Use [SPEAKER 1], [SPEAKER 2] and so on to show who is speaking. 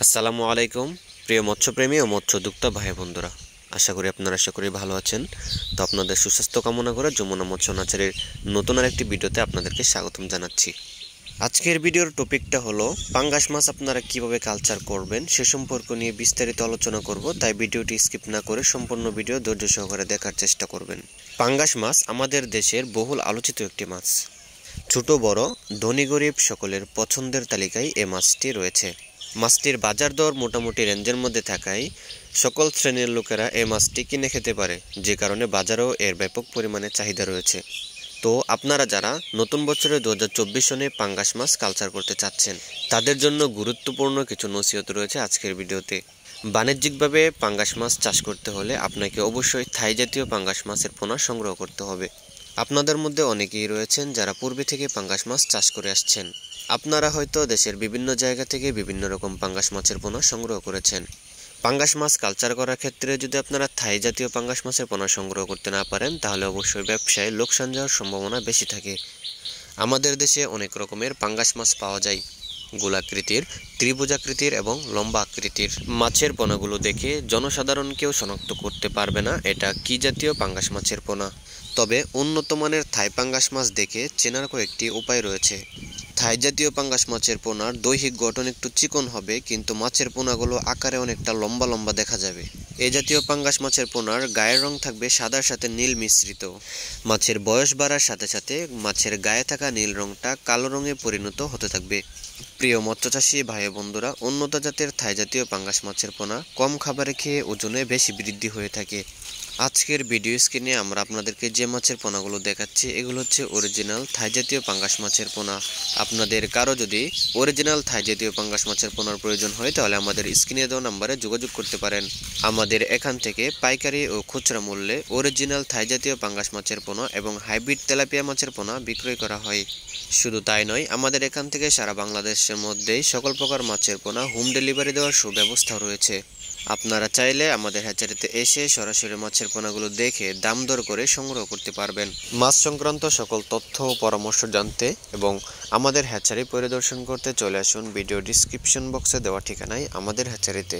[SPEAKER 1] আসসালামু আলাইকুম প্রিয় মৎস্যপ্রেমী ও মৎস্যোদ্যোক্তা ভাই বন্ধুরা, আশা করি আপনারা ভালো আছেন। তো আপনাদের সুস্বাস্থ্য কামনা করে যমুনা মৎস্য নাচারের নতুন আরেকটি ভিডিওতে আপনাদেরকে স্বাগতম জানাচ্ছি। আজকের ভিডিওর টপিকটা হলো পাঙ্গাস মাছ আপনারা কিভাবে কালচার করবেন সে সম্পর্ক নিয়ে বিস্তারিত আলোচনা করব, তাই ভিডিওটি স্কিপ না করে সম্পূর্ণ ভিডিও ধৈর্য সহকারে দেখার চেষ্টা করবেন। পাঙ্গাস মাছ আমাদের দেশের বহুল আলোচিত একটি মাছ। ছোট বড় ধনী গরিব সকলের পছন্দের তালিকায় এ মাছটি রয়েছে। মাছটির বাজার দর মোটামুটি রেঞ্জের মধ্যে থাকায় সকল শ্রেণীর লোকেরা এই মাছটি কিনে খেতে পারে, যে কারণে বাজারেও এর ব্যাপক পরিমাণে চাহিদা রয়েছে। তো আপনারা যারা নতুন বছরে 2024 সনে পাঙ্গাস মাছ কালচার করতে চাচ্ছেন তাদের জন্য গুরুত্বপূর্ণ কিছু নসিহত রয়েছে আজকের ভিডিওতে। বাণিজ্যিকভাবে পাঙ্গাস মাছ চাষ করতে হলে আপনাকে অবশ্যই থাই জাতীয় পাঙ্গাস মাছের পোনা সংগ্রহ করতে হবে। আপনাদের মধ্যে অনেকেই রয়েছেন যারা পূর্বে থেকে পাঙ্গাস মাছ চাষ করে আসছেন। আপনারা হয়তো দেশের বিভিন্ন জায়গা থেকে বিভিন্ন রকম পাঙ্গাস মাছের পোনা সংগ্রহ করেছেন। পাঙ্গাস মাছ কালচার করার ক্ষেত্রে যদি আপনারা থাই জাতীয় পাঙ্গাস মাছের পোনা সংগ্রহ করতে না পারেন তাহলে অবশ্যই ব্যবসায় লোকসান যাওয়ার সম্ভাবনা বেশি থাকে। আমাদের দেশে অনেক রকমের পাঙ্গাস মাছ পাওয়া যায়। গোলাকৃতির, ত্রিভুজাকৃতির এবং লম্বা আকৃতির মাছের পোনাগুলো দেখে জনসাধারণ কেউ শনাক্ত করতে পারবে না এটা কি জাতীয় পাঙ্গাস মাছের পোনা। তবে উন্নত মানের থাই পাঙ্গাস মাছ দেখে চেনার কয়েকটি উপায় রয়েছে। থাই জাতীয় পাঙ্গাস মাছের পোনার দৈহিক গঠন একটু চিকন হবে, কিন্তু মাছের পোনাগুলো আকারে অনেকটা লম্বা লম্বা দেখা যাবে। এ জাতীয় পাঙ্গাস মাছের পোনার গায়ের রং থাকবে সাদার সাথে নীল মিশ্রিত। মাছের বয়স বাড়ার সাথে সাথে মাছের গায়ে থাকা নীল রংটা কালো রঙে পরিণত হতে থাকবে। প্রিয় মৎস্যচাষী ভাই বন্ধুরা, উন্নত জাতের থাই জাতীয় পাঙ্গাস মাছের পোনা কম খাবারে খেয়ে ওজনে বেশি বৃদ্ধি হয়ে থাকে। আজকের ভিডিও স্ক্রিনে আমরা আপনাদেরকে যে মাছের পোনাগুলো দেখাচ্ছি এগুলো হচ্ছে অরিজিনাল থাই জাতীয় পাঙ্গাস মাছের পোনা। আপনাদের কারো যদি অরিজিনাল থাই জাতীয় পাঙ্গাস মাছের পোনার প্রয়োজন হয় তাহলে আমাদের স্ক্রিনে দেওয়া নম্বরে যোগাযোগ করতে পারেন। আমাদের এখান থেকে পাইকারি ও খুচরা মূল্যে অরিজিনাল থাই জাতীয় পাঙ্গাস মাছের পোনা এবং হাইব্রিড তেলাপিয়া মাছের পোনা বিক্রয় করা হয়। শুধু তাই নয়, আমাদের এখান থেকে সারা বাংলাদেশের মধ্যেই সকল প্রকার মাছের পোনা হোম ডেলিভারি দেওয়ার সুব্যবস্থা রয়েছে। আপনারা চাইলে আমাদের হ্যাচারিতে এসে সরাসরি মাছের পোনাগুলো দেখে দাম দর করে সংগ্রহ করতে পারবেন। মাছ সংক্রান্ত সকল তথ্য ও পরামর্শ জানতে এবং আমাদের হ্যাচারি পরিদর্শন করতে চলে আসুন ভিডিও ডিসক্রিপশন বক্সে দেওয়া ঠিকানায় আমাদের হ্যাচারিতে।